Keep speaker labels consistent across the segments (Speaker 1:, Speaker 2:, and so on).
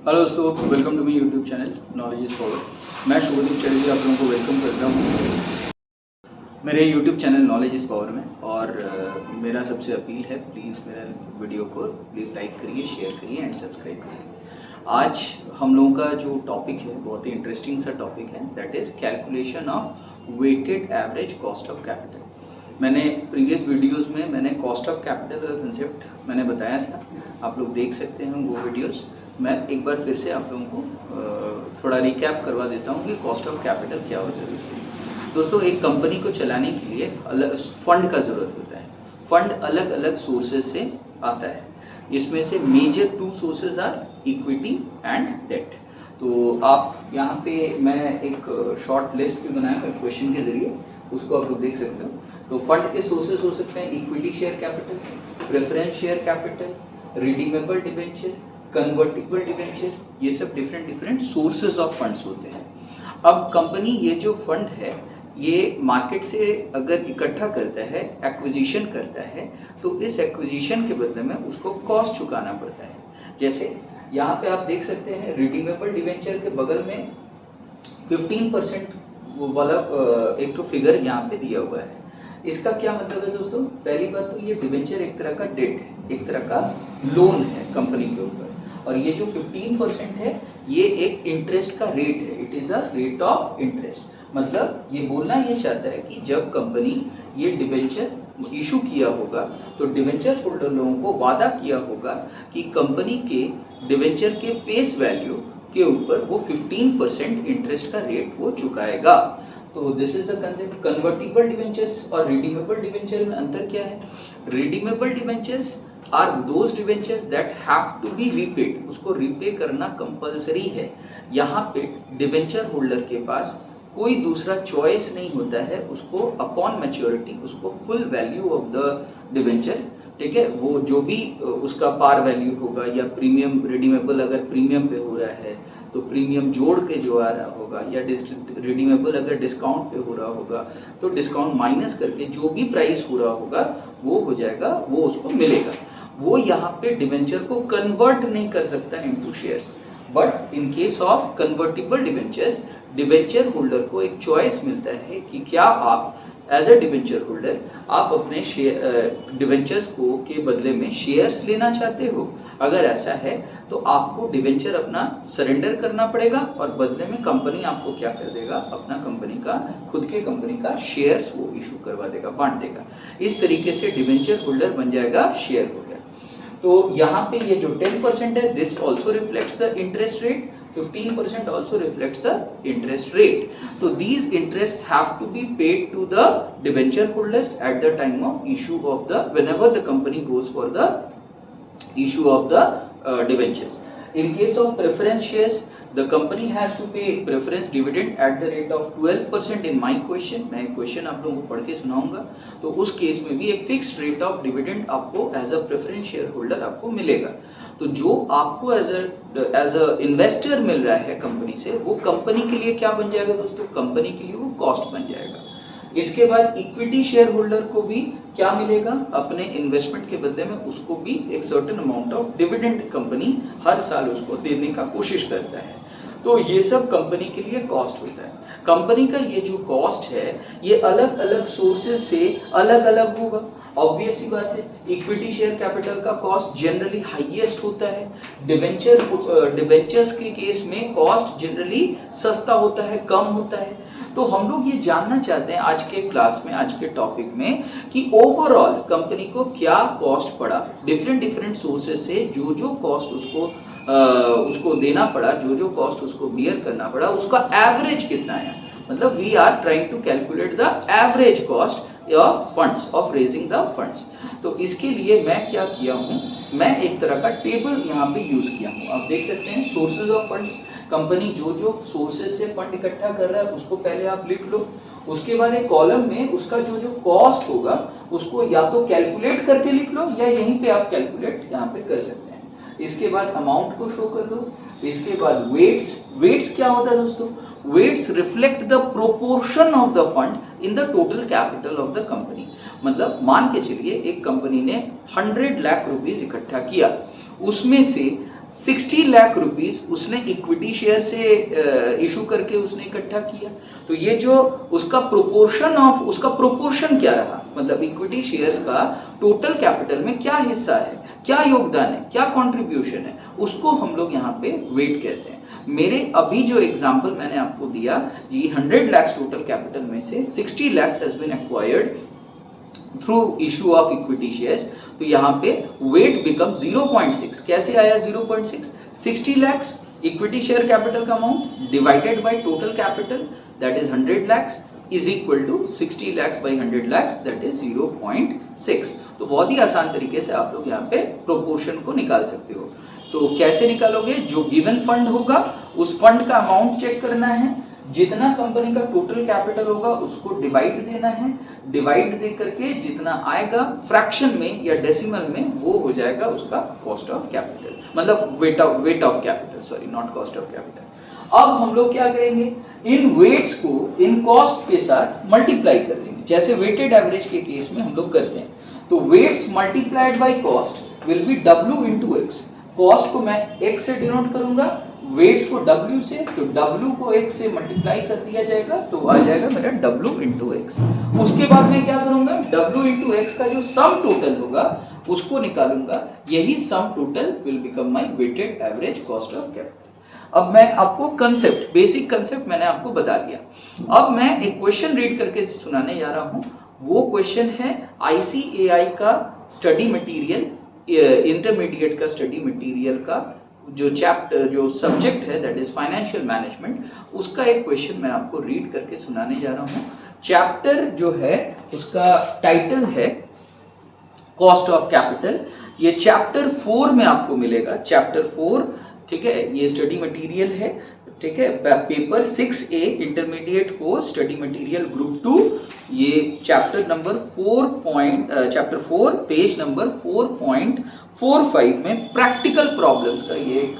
Speaker 1: Hello दोस्तों, welcome to my YouTube channel knowledge is power. मैं शुभदीप चटर्जी आप लोगों को वेलकम करता हूँ मेरे YouTube channel knowledge is power में। और मेरा सबसे अपील है, प्लीज़ मेरा वीडियो को प्लीज़ लाइक करिए, शेयर करिए एंड सब्सक्राइब करिए। आज हम लोगों का जो टॉपिक है बहुत ही इंटरेस्टिंग सा टॉपिक है, that is calculation of weighted average cost of capital. मैंने प्रीवियस वीडियोस में मैंने कॉस्ट ऑफ कैपिटल का कंसेप्ट मैंने बताया था, आप लोग देख सकते हैं वो वीडियोस। मैं एक बार फिर से आप लोगों को थोड़ा रिकैप करवा देता हूँ कि कॉस्ट ऑफ कैपिटल क्या होता है। दोस्तों, एक कंपनी को चलाने के लिए अलग फंड का ज़रूरत होता है। फंड अलग अलग सोर्सेज से आता है। इसमें से major two sources are equity and debt. तो आप यहाँ पे मैं एक शॉर्ट लिस्ट भी बनाया हूँ क्वेश्चन के जरिए, उसको आप लोग देख सकते हो। तो फंड के सोर्सेज हो सकते हैं equity share capital, preference share capital, redeemable debenture, convertible debenture, ये सब डिफरेंट सोर्सेज ऑफ फंड्स होते हैं। अब कंपनी ये जो फंड है ये मार्केट से अगर इकट्ठा करता है, एक्विजिशन करता है, तो इस एक्विजिशन के बदले में उसको कॉस्ट चुकाना पड़ता है। जैसे यहाँ पे आप देख सकते हैं रिडीमेबल डिबेंचर के बगल में 15% वाला एक तो फिगर यहाँ पे दिया हुआ है। इसका क्या मतलब है दोस्तों? पहली बात तो ये डिबेंचर एक तरह का डेट है, एक तरह का लोन है कंपनी के ऊपर, और ये जो 15% है ये एक इंटरेस्ट का रेट है, it is a rate of interest. मतलब ये बोलना ये चाहता है कि जब कंपनी ये डिबेंचर इशू किया होगा तो डिबेंचर होल्डर लोगों को वादा किया होगा कि कंपनी के डिबेंचर के फेस वैल्यू के ऊपर वो 15% इंटरेस्ट का रेट वो चुकाएगा। तो this is the concept. Convertible debentures और रिडीमेबल डिबेंचर में अंतर क्या है? Redeemable debentures are those debentures that have to be repaid, उसको रीपे करना कंपलसरी है। यहाँ पे डिबेंचर होल्डर के पास कोई दूसरा चॉइस नहीं होता है, उसको अपॉन मैच्योरिटी उसको full value of the debenture, ठीक है, वो जो भी उसका पार वैल्यू होगा या प्रीमियम, रिडीमेबल अगर प्रीमियम पे हो रहा है तो प्रीमियम जोड़ के जो आ रहा होगा, या रिडीमेबल अगर डिस्काउंट पे हो रहा होगा तो डिस्काउंट माइनस करके जो भी प्राइस हो रहा होगा वो हो जाएगा, वो उसको मिलेगा। वो यहाँ पे डिबेंचर को कन्वर्ट नहीं कर सकता into shares. But in case of convertible debentures, debenture holder को एक चॉइस मिलता है कि क्या आप एज अ डिबेंचर होल्डर आप अपने डिबेंचर्स को के बदले में शेयर्स लेना चाहते हो। अगर ऐसा है तो आपको डिबेंचर अपना सरेंडर करना पड़ेगा और बदले में कंपनी आपको क्या कर देगा, अपना कंपनी का, खुद के कंपनी का शेयर्स वो इशू करवा देगा, बांट देगा। इस तरीके से डिबेंचर होल्डर बन जाएगा शेयर होल्डर। तो यहाँ पे ये जो 10% है, this also reflects the interest rate, 15% also reflects the interest rate. So these interests have to be paid to the debenture holders at the time of issue of the, whenever the company goes for the issue of the debentures. In case of preference shares, the company has to pay preference dividend at the rate of 12% in my question. मैं question आप लोगों को पढ़ के सुनाऊंगा। तो उस case में भी एक फिक्स्ड रेट ऑफ डिविडेंड आपको as a preference share holder आपको मिलेगा। तो जो आपको एज अ इन्वेस्टर मिल रहा है कंपनी से, वो कंपनी के लिए क्या बन जाएगा दोस्तों? कंपनी के लिए वो कॉस्ट बन जाएगा। इसके बाद इक्विटी शेयर होल्डर को भी क्या मिलेगा? अपने इन्वेस्टमेंट के बदले में उसको भी एक certain amount of dividend company हर साल उसको देने का कोशिश करता है। तो ये सब कंपनी के लिए कॉस्ट होता है। कंपनी का ये जो कॉस्ट है ये अलग अलग सोर्सेज से अलग अलग होगा। ऑब्वियस सी बात है, इक्विटी शेयर कैपिटल का कॉस्ट जनरली हाईएस्ट होता है। डिबेंचर्स के केस में कॉस्ट जनरली सस्ता होता है, कम होता है। तो हम लोग ये जानना चाहते हैं आज के क्लास में, आज के टॉपिक में, कि ओवरऑल कंपनी को क्या कॉस्ट पड़ा, डिफरेंट सोर्सेज से जो जो कॉस्ट उसको देना पड़ा, जो जो कॉस्ट उसको बियर करना पड़ा, उसका एवरेज कितना है। मतलब we are trying to calculate the average cost of funds, of raising the funds. तो इसके लिए मैं क्या किया हूँ, मैं एक तरह का टेबल यहाँ पे यूज किया हूँ। आप देख सकते हैं सोर्सेज ऑफ फंड्स, कंपनी जो जो सोर्सेज से फंड इकट्ठा कर रहा है उसको पहले आप लिख लो। उसके बाद एक कॉलम में उसका जो जो कॉस्ट होगा उसको या तो कैलकुलेट करके लिख लो, या यहीं पे आप कैलकुलेट यहाँ पे कर सकते हैं। इसके बाद अमाउंट को शो कर दो। इसके बाद वेट्स क्या होता है दोस्तों? Weights reflect the proportion of the fund in the total capital of the company. मतलब मान के चलिए एक कंपनी ने 100 लाख रुपीज इकट्ठा किया, उसमें से 60 लाख रुपीस उसने इक्विटी शेयर से इशू करके उसने इकट्ठा किया। तो ये जो उसका प्रोपोर्शन क्या रहा, मतलब इक्विटी शेयर्स का टोटल कैपिटल में क्या हिस्सा है, क्या योगदान है, क्या कंट्रीब्यूशन है, उसको हम लोग यहाँ पे वेट कहते हैं। मेरे अभी जो एग्जांपल मैंने आपको दिया जी, 100 लाख टोटल कैपिटल में से 60 lakh has been acquired through issue of equity shares, तो यहाँ पे वेट बिकम 0.6। कैसे आया 0.6? 60 लाख इक्विटी शेयर कैपिटल का amount divided by total capital that is 100 lakh is equal to 60 lakh by 100 lakh that is 0.6। तो बहुत ही आसान तरीके से आप लोग यहाँ पे प्रोपोर्शन को निकाल सकते हो। तो कैसे निकालोगे? जो गिवन फंड होगा उस फंड का अमाउंट चेक करना है, जितना कंपनी का टोटल कैपिटल होगा उसको डिवाइड देना है, डिवाइड दे करके जितना आएगा फ्रैक्शन में या डेसिमल में वो हो जाएगा उसका कॉस्ट ऑफ कैपिटल, मतलब weight of capital, sorry not cost of capital. अब हम लोग क्या करेंगे, इन वेट्स को इन कॉस्ट के साथ मल्टीप्लाई कर देंगे, जैसे वेटेड एवरेज के केस में हम लोग करते हैं। तो weights multiplied by cost will be W into X. Cost को मैं x से डिनोट करूंगा, वेट्स को W से, तो W को x से मल्टीप्लाई कर दिया जाएगा तो आ जाएगा मेरा W इंटू एक्स। उसके बाद मैं क्या करूंगा, W इंटू एक्स का जो सम टोटल होगा उसको निकालूंगा, यही sum total will become my weighted average cost of capital. अब मैं आपको कंसेप्ट, बेसिक कंसेप्ट मैंने आपको बता दिया। अब मैं एक क्वेश्चन रीड करके सुनाने जा रहा हूं। वो क्वेश्चन है ICAI का स्टडी मटेरियल, इंटरमीडिएट का स्टडी मटेरियल का जो चैप्टर, जो सब्जेक्ट है दैट इज फाइनेंशियल मैनेजमेंट, उसका एक क्वेश्चन मैं आपको रीड करके सुनाने जा रहा हूँ। चैप्टर जो है उसका टाइटल है कॉस्ट ऑफ कैपिटल। ये चैप्टर 4 में आपको मिलेगा, चैप्टर 4, ठीक है, ये स्टडी मटेरियल है, ठीक है, paper 6A intermediate course study material group 2, ये चैप्टर नंबर 4 पेज नंबर 4.45 में प्रैक्टिकल प्रॉब्लम्स का ये एक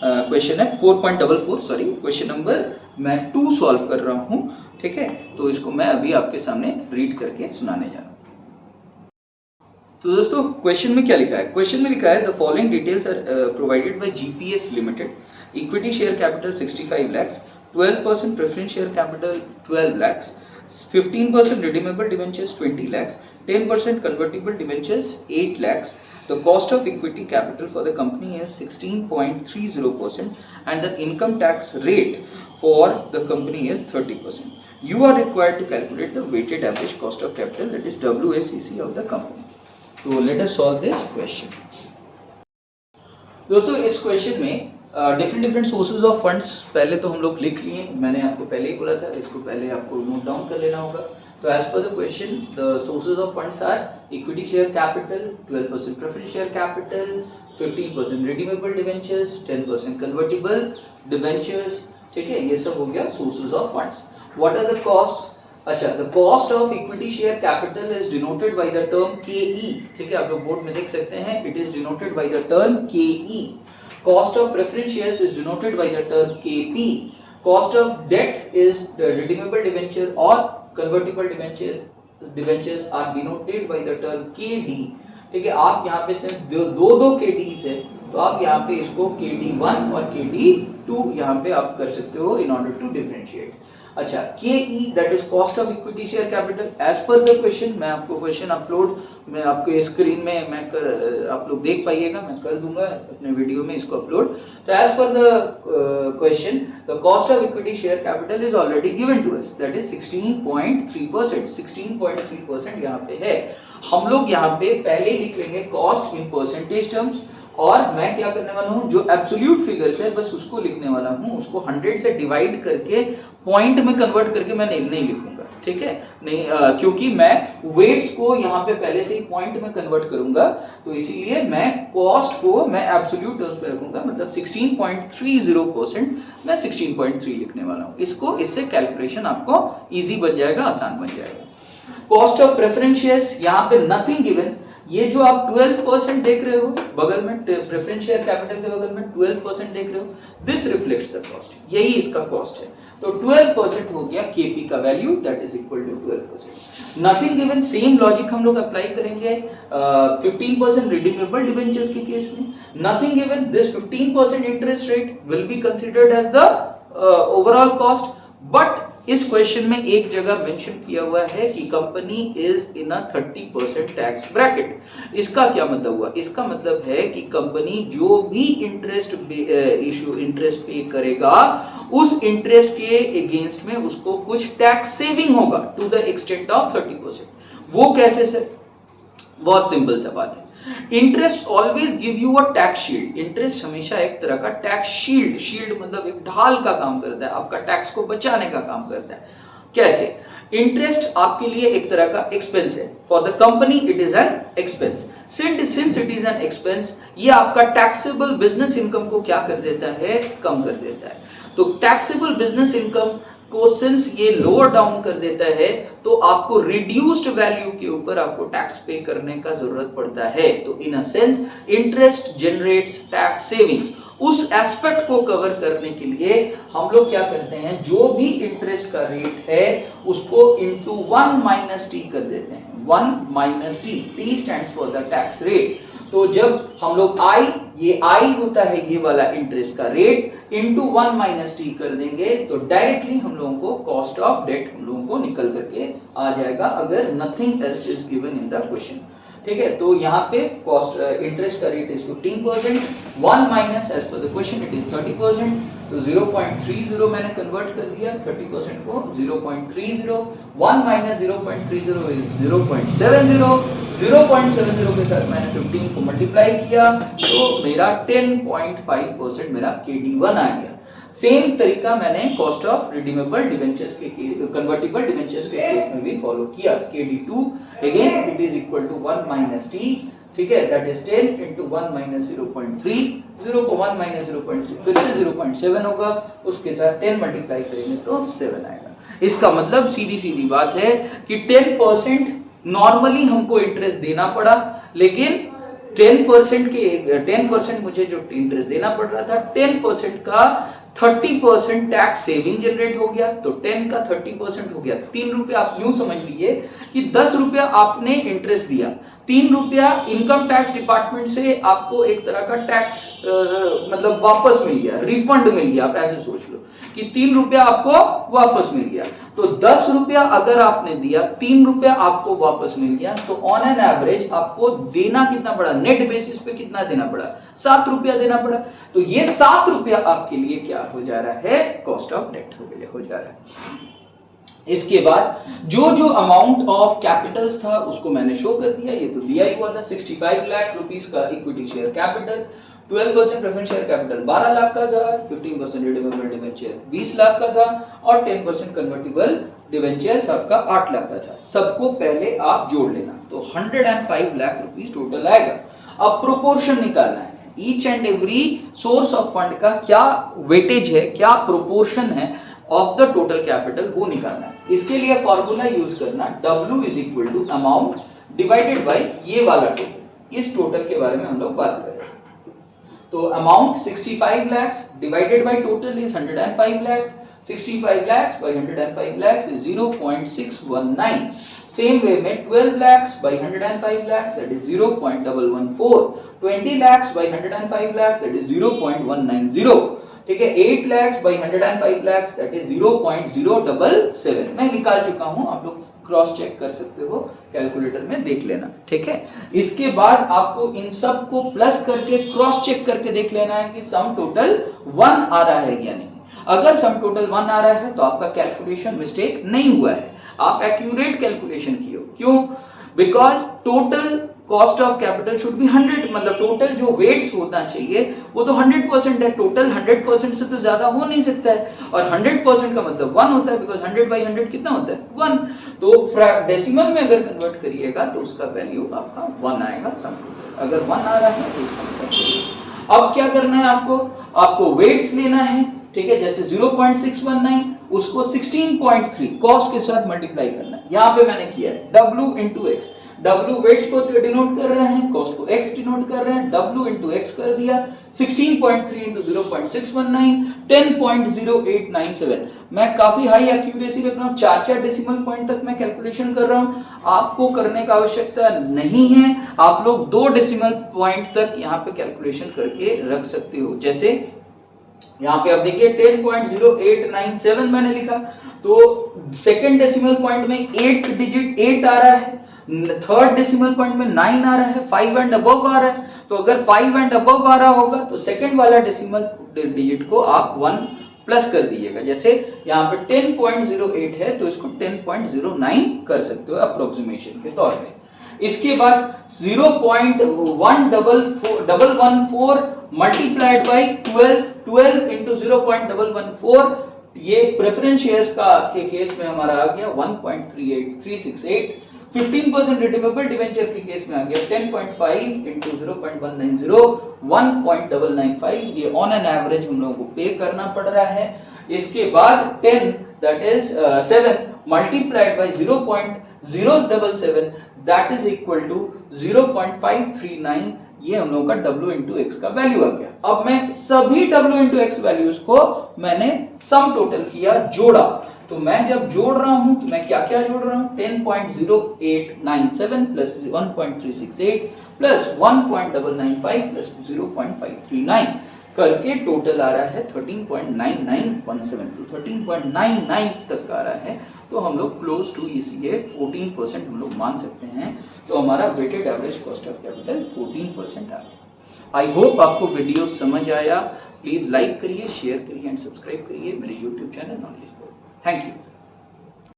Speaker 1: क्वेश्चन है। 4.44 सॉरी, क्वेश्चन नंबर मैं 2 सॉल्व कर रहा हूँ, ठीक है। तो इसको मैं अभी आपके सामने रीड करके सुनाने जा रहा हूँ। तो दोस्तों क्वेश्चन में क्या लिखा है? क्वेश्चन में लिखा है the following details are provided by GPS limited, equity share capital 65 lakhs, 12% preference share capital 12 lakhs, 15% redeemable debentures 20 lakhs, 10% convertible debentures 8 lakhs. The cost of equity capital for the company is 16.30% and the income tax rate for the company is 30%. You are required to calculate the weighted average cost of capital, that is WACC of the company. So let us solve this question. दोस्तों इस question में different sources of funds पहले तो हम लोग लिख लिए, मैंने आपको पहले ही बोला था, इसको पहले आपको नोट डाउन कर लेना होगा। तो as per the question the sources of funds are equity share capital, 12% preference share capital, 15% redeemable debentures, 10% convertible debentures, ठीक है, ये सब हो गया sources of funds. What are the costs? अच्छा, the cost of equity share capital is denoted by the term KE, ठीक है, आप लोग बोर्ड में देख सकते हैं, it is denoted by the term KE। Cost of preference shares is denoted by the term KP. Cost of debt is the redeemable debenture or convertible debentures are denoted by the term KD. ठीक है, आप यहाँ पे since दो KDs है तो आप यहाँ पे इसको KD1 और KD2 यहाँ पे आप कर सकते हो in order to differentiate। अच्छा, KE that is cost of equity share capital as per the question, मैं आपको क्वेश्चन अपलोड, मैं आपको स्क्रीन में आप लोग देख पाइएगा, मैं कर दूंगा अपने वीडियो में इसको अपलोड। तो as per the question the cost of equity share capital is already given to us, that is 16.3%। 16.3% यहाँ पे है। हम लोग यहाँ पे पहले लिख लेंगे कॉस्ट इन परसेंटेज टर्म्स, और मैं क्या करने वाला हूँ, जो एब्सोल्यूट फिगर्स है बस उसको लिखने वाला हूँ, उसको 100 से डिवाइड करके पॉइंट में कन्वर्ट करके मैं नहीं लिखूंगा, ठीक है, नहीं क्योंकि मैं वेट्स को यहाँ पे पहले से ही पॉइंट में कन्वर्ट करूंगा, तो इसीलिए मैं कॉस्ट को मैं एब्सोल्यूट टर्म्स पे रखूंगा, मतलब 16.30% मैं 16.3 लिखने वाला हूँ। इससे कैलकुलेशन आपको इजी बन जाएगा, आसान बन जाएगा। कॉस्ट ऑफ प्रेफरेंस शेयर्स, यहाँ पे नथिंग गिवन, ये जो आप 12% देख रहे हो बगल में, प्रेफरेंस शेयर कैपिटल के बगल में 12% देख रहे हो, दिस रिफ्लेक्ट्स द कॉस्ट, यही इसका कॉस्ट है। तो 12% हो गया केपी का value, that is equal to 12%। Nothing given, same logic हम लोग अप्लाई करेंगे 15% रिडीमेबल डिबेंचर्स के केस में। Nothing given, this 15% interest rate will be considered as the overall cost, but इस क्वेश्चन में एक जगह मेंशन किया हुआ है कि company is in a 30% tax bracket. इसका क्या मतलब हुआ? इसका मतलब है कि कंपनी जो भी इंटरेस्ट पे करेगा, उस इंटरेस्ट के अगेंस्ट में उसको कुछ टैक्स सेविंग होगा टू द एक्सटेंट ऑफ 30%। वो कैसे सर? बहुत सिंपल सा बात है। Interest always give you a tax shield. Interest हमेशा एक तरह का टैक्स शील्ड मतलब एक ढाल का काम करता है, आपका टैक्स को बचाने का काम करता है। कैसे? इंटरेस्ट आपके लिए एक तरह का एक्सपेंस है, for the company it is an expense. Since it is an expense, ये आपका टैक्सेबल बिजनेस इनकम को क्या कर देता है? कम कर देता है। तो टैक्सेबल बिजनेस इनकम को सिंस ये लोअर डाउन कर देता है, तो आपको रिड्यूस्ड वैल्यू के ऊपर आपको टैक्स पे करने का जरूरत पड़ता है। तो in a sense interest generates tax savings. उस एस्पेक्ट को कवर करने के लिए हम लोग क्या करते हैं, जो भी इंटरेस्ट का रेट है उसको इंटू 1 माइनस टी कर देते हैं। 1 minus T, T stands for the tax rate. तो जब हम लोग ये आई होता है ये वाला इंटरेस्ट का रेट, इंटू 1 माइनस टी कर देंगे, तो डायरेक्टली हम लोगों को कॉस्ट ऑफ डेट हम लोगों को निकल करके आ जाएगा, अगर nothing else is given in the question. ठीक है, तो यहाँ पे कॉस्ट इंटरेस्ट का rate is 15%, 1 minus as per the question it is 30%, तो 0.30 मैंने कन्वर्ट कर दिया 30% को 0.30, 1 माइनस 0.30 इज 0.70, 0.70 के साथ मैंने 15 को मल्टीप्लाई किया, तो मेरा 10.5% मेरा KD1 आ गया। सेम तरीका मैंने कॉस्ट ऑफ रिडीमेबल डिबेंचर्स के कन्वर्टिबल डिबेंचर्स के केस में भी फॉलो किया। KD2 again it is equal to 1 minus T, ठीक है, दैट इज 10 into 1 minus 0.3, 0 को 1 minus 0.3 फिर से 0.7 होगा, उसके साथ 10 मल्टीप्लाई करेंगे तो 7 आएगा। इसका मतलब सीधी बात है कि 10% नॉर्मली हमको इंटरेस्ट देना पड़ा, लेकिन 10% मुझे जो इंटरेस्ट देना पड़ रहा था, 10% का 30% टैक्स सेविंग जनरेट हो गया, तो 10 का 30% हो गया 3 रुपया। आप यूं समझ लीजिए कि 10 रुपया आपने इंटरेस्ट दिया, 3 रुपया इनकम टैक्स डिपार्टमेंट से आपको एक तरह का टैक्स मतलब वापस मिल गया, रिफंड मिल गया। आप ऐसे सोच लो कि 3 रुपया आपको वापस मिल गया, तो 10 रुपया अगर आपने दिया, 3 रुपया आपको वापस मिल गया, तो ऑन एन एवरेज आपको देना कितना पड़ा? नेट बेसिस पे कितना देना पड़ा? 7 रुपया देना पड़ा। तो ये 7 रुपया आपके लिए क्या हो जा रहा है? कॉस्ट ऑफ डेट हो जा रहा है। इसके बाद जो अमाउंट ऑफ कैपिटल्स था उसको मैंने शो कर दिया, ये तो दिया ही हुआ था। 65 लाख रुपीस का equity share capital, 12% preference share capital 12 lakh का था, 15% रिडीमेबल डिबेंचर 20 लाख का था, और 10% कन्वर्टिबल डिबेंचर्स आपका 8 लाख का था। सबको पहले आप जोड़ लेना, तो 105 लाख रुपीस टोटल आएगा। अब प्रोपोर्शन निकालना है, each and every source of fund का क्या वेटेज है, क्या प्रोपोर्शन है ऑफ द टोटल कैपिटल, वो निकालना है। इसके लिए फॉर्मूला यूज करना, W is equal to amount divided by ये वाला टोटल। इस टोटल के बारे में हम लोग बात कर रहे हैं। तो amount 65 lakhs divided by total is 105 lakhs, 65 lakhs by 105 lakhs is 0.619. Same way में 12 lakhs by 105 lakhs that is 0.114, 20 lakhs by 105 lakhs that is 0.190, ठीक है, 8 lakhs by 105 lakhs that is 0.077। मैं निकाल चुका हूं, आप लोग क्रॉस चेक कर सकते हो, कैलकुलेटर में देख लेना, ठीक है। इसके बाद आपको इन सब को प्लस करके क्रॉस चेक करके देख लेना है कि सम टोटल 1 आ रहा है या नहीं। अगर सम टोटल 1 आ रहा है तो आपका कैलकुलेशन मिस्टेक नहीं हुआ है, आप एक्यूरेट कैलकुलेशन किए हो। क्यों? Because total cost of capital should be 100, मतलब टोटल जो वेट्स होना चाहिए वो तो 100% है। टोटल 100% से तो ज्यादा हो नहीं सकता है, और 100% का मतलब 1 होता है, बिकॉज 100/100 कितना होता है? 1। तो डेसिमल में अगर कन्वर्ट करिएगा तो उसका वैल्यू आपका 1 आएगा सम टोटल। अगर 1 आ रहा है तो इसका मतलब अब क्या करना है आपको वेट्स लेना है, ठीक है, जैसे 0.619 उसको 16.3 कॉस्ट के साथ मल्टीप्लाई करना है, यहां पे मैंने किया है W into X, W weights को डिनोट कर रहे हैं, कॉस्ट को X डिनोट कर रहे हैं, W into X कर दिया, 16.3 into 0.619 10.0897। मैं काफी हाई एक्यूरेसी रख रहा हूं, 4 डेसिमल पॉइंट तक मैं कैलकुलेशन कर रहा हूं, आपको करने का आवश्यकता नहीं है, आप लोग 2 डेसिमल पॉइंट तक यहां पे कैलकुलेशन करके रख सकते हो। जैसे यहाँ पे आप देखिए 10.0897 मैंने लिखा, तो सेकंड डेसिमल पॉइंट में 8 डिजिट 8 आ रहा है, थर्ड डेसिमल पॉइंट में 9 आ रहा है, 5 एंड अबव आ रहा है, तो अगर 5 एंड अबव आ रहा होगा तो सेकंड वाला डेसिमल डिजिट को आप 1 प्लस कर दीजिएगा। जैसे यहाँ पे 10.08 है तो इसको 10.09 कर सकते हो अप्रोक्सीमेशन के तौर पे। इसके बाद 0.114 मल्टीप्लाइड बाई 12 इंटू 0.114, ये प्रेफरेंस शेयर्स का के केस में हमारा आ गया 1.38368, 15% रिडीमेबल डिवेंचर के केस में आ गया 10.5 इंटू 0.190 1.995, ये ऑन एन एवरेज हम लोगों को पे करना पड़ रहा है। इसके बाद 10 that is 7 multiplied by 0.077 that is equal to 0.539, ये हम लोगों का W इंटू एक्स का वैल्यू आ गया। अब मैं सभी W इंटू एक्स वैल्यूज को मैंने सम टोटल किया, जोड़ा, तो मैं जब जोड़ रहा हूं तो मैं क्या क्या जोड़ रहा हूं, 10.0897 प्लस 1.368 प्लस 1.995 प्लस 0.539 करके टोटल आ रहा है 13.9917, तो 13.99 तक आ रहा है, तो हम लोग क्लोज टू इसीलिए 14% हम लोग मान सकते हैं, तो हमारा weighted average cost of capital 14% आ गया। आई होप आपको वीडियो समझ आया, प्लीज लाइक करिए, शेयर करिए एंड सब्सक्राइब करिए मेरे YouTube channel knowledge. Thank you.